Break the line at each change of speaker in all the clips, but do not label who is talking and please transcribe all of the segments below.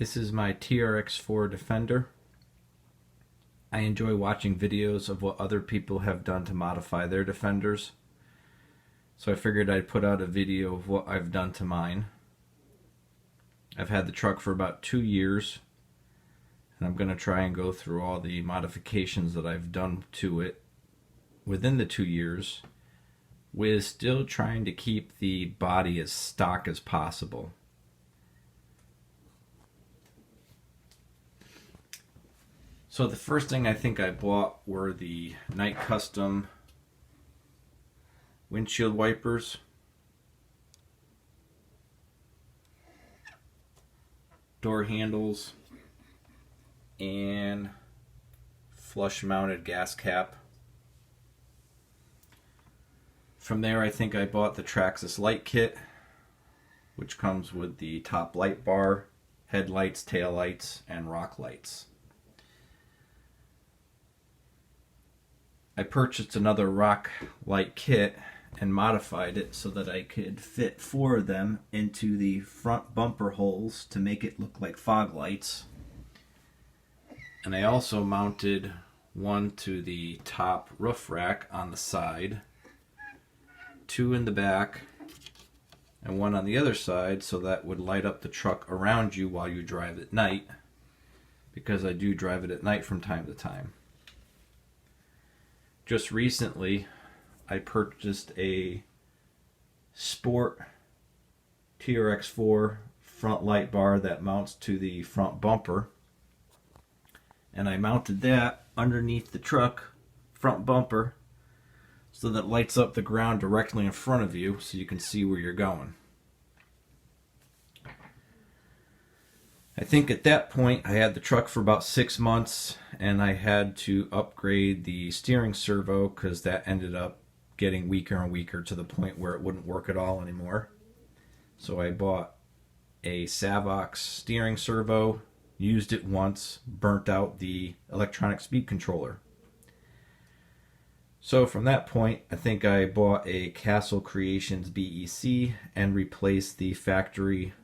This is my Trx4 Defender. I enjoy watching videos of what other people have done to modify their Defenders. So I figured I'd put out a video of what I've done to mine. I've had the truck for about 2 years, and I'm going to try and go through all the modifications that I've done to it within the 2 years, with still trying to keep the body as stock as possible. So the first thing I think I bought were the Night Custom windshield wipers. Door handles and flush mounted gas cap. From there I think I bought the Trx4 light kit, which comes with the top light bar, headlights, taillights, and rock lights. I purchased another rock light kit and modified it so that I could fit 4 of them into the front bumper holes to make it look like fog lights. And I also mounted one to the top roof rack on the side, 2 in the back, and 1 on the other side, so that would light up the truck around you while you drive at night, because I do drive it at night from time to time. Just recently, I purchased a Sport Trx4 front light bar that mounts to the front bumper, and I mounted that underneath the truck front bumper so that it lights up the ground directly in front of you so you can see where you're going. I think at that point I had the truck for about 6 months, and I had to upgrade the steering servo because that ended up getting weaker and weaker to the point where it wouldn't work at all anymore. So I bought a Savox steering servo, used it once, burnt out the electronic speed controller. So from that point I think I bought a Castle Creations BEC and replaced the factory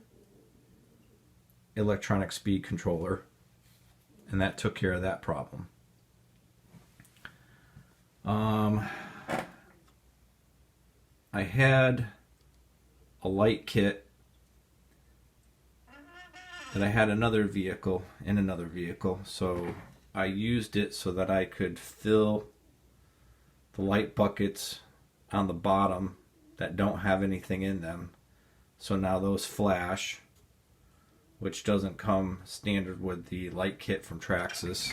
electronic speed controller, and that took care of that problem. I had a light kit that I had in another vehicle, so I used it so that I could fill the light buckets on the bottom that don't have anything in them. So now those flash, which doesn't come standard with the light kit from Trx4.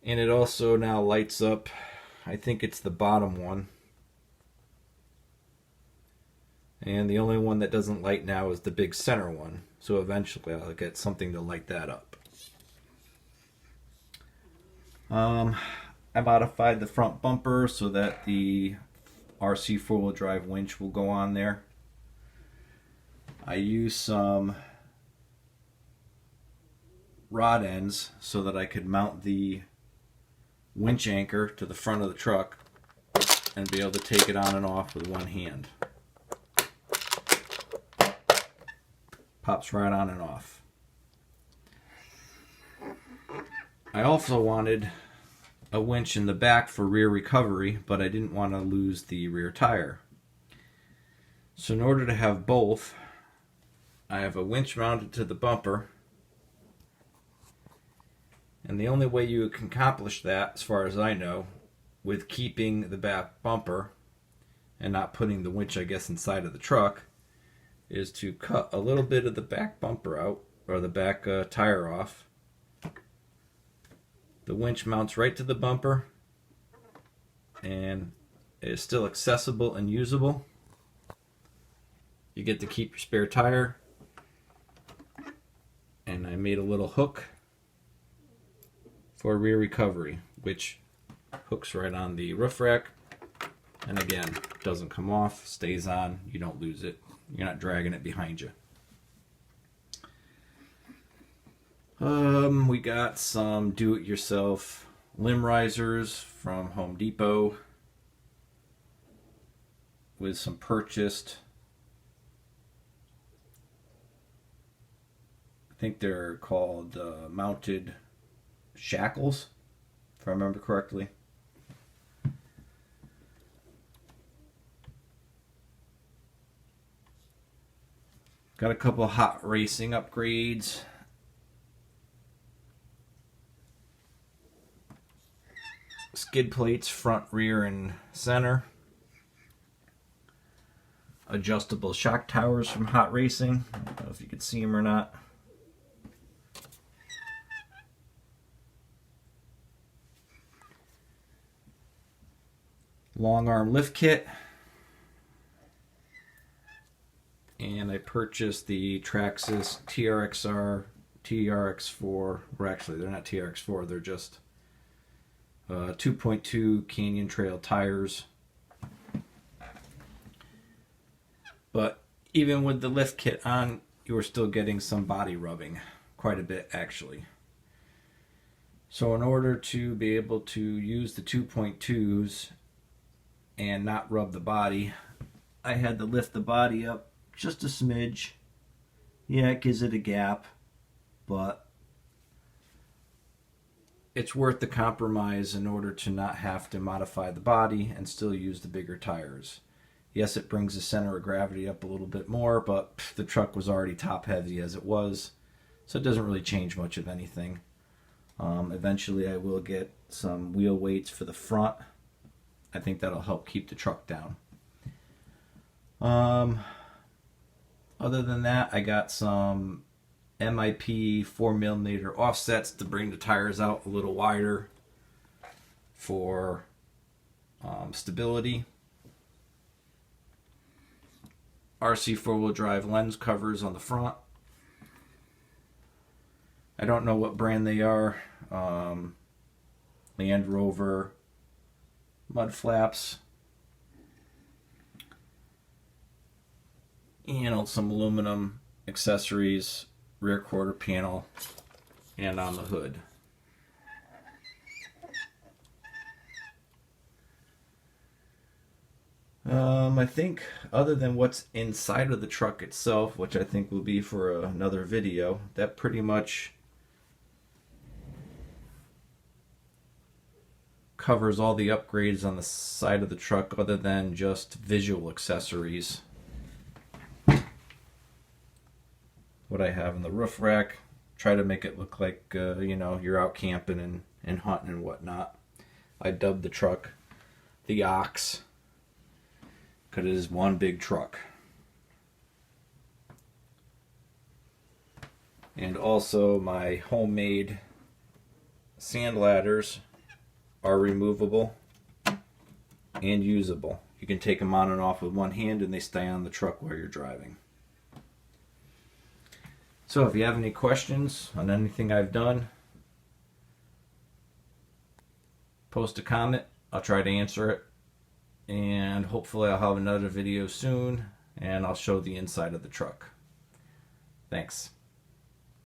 And it also now lights up, I think it's the bottom one. And the only one that doesn't light now is the big center one. So eventually I'll get something to light that up. I modified the front bumper so that the RC four-wheel drive winch will go on there. I used some rod ends so that I could mount the winch anchor to the front of the truck and be able to take it on and off with one hand. Pops right on and off. I also wanted a winch in the back for rear recovery, but I didn't want to lose the rear tire. So in order to have both, I have a winch mounted to the bumper, and the only way you can accomplish that, as far as I know, with keeping the back bumper and not putting the winch, I guess, inside of the truck, is to cut a little bit of the back bumper out, or the back tire off. The winch mounts right to the bumper and is still accessible and usable. You get to keep your spare tire. And I made a little hook for rear recovery, which hooks right on the roof rack, and again, doesn't come off, stays on, you don't lose it, you're not dragging it behind you. We got some do-it-yourself limb risers from Home Depot with some purchased think they're called mounted shackles, if I remember correctly. Got a couple of hot racing upgrades. Skid plates, front, rear, and center. Adjustable shock towers from Hot Racing. I don't know if you could see them or not. Long arm lift kit. And I purchased the Trxx Trx4, or actually they're not Trx4, they're just 2.2 Canyon Trail tires. But even with the lift kit on, you are still getting some body rubbing, quite a bit actually. So in order to be able to use the 2.2s and not rub the body, I had to lift the body up just a smidge. Yeah, it gives it a gap, but it's worth the compromise in order to not have to modify the body and still use the bigger tires. Yes, it brings the center of gravity up a little bit more, but the truck was already top heavy as it was, so it doesn't really change much of anything. Eventually I will get some wheel weights for the front. I think that'll help keep the truck down. Other than that, I got some MIP 4mm offsets to bring the tires out a little wider for stability. RC four-wheel drive lens covers on the front. I don't know what brand they are. Land Rover mud flaps. And some aluminum accessories, rear quarter panel, and on the hood. I think other than what's inside of the truck itself, which I think will be for another video, that pretty much covers all the upgrades on the side of the truck other than just visual accessories. What I have in the roof rack, try to make it look like you know, you're out camping and hunting and whatnot. I dubbed the truck the Ox because it is one big truck. And also my homemade sand ladders are removable and usable. You can take them on and off with one hand and they stay on the truck while you're driving. So if you have any questions on anything I've done, post a comment. I'll try to answer it. And hopefully I'll have another video soon and I'll show the inside of the truck. Thanks.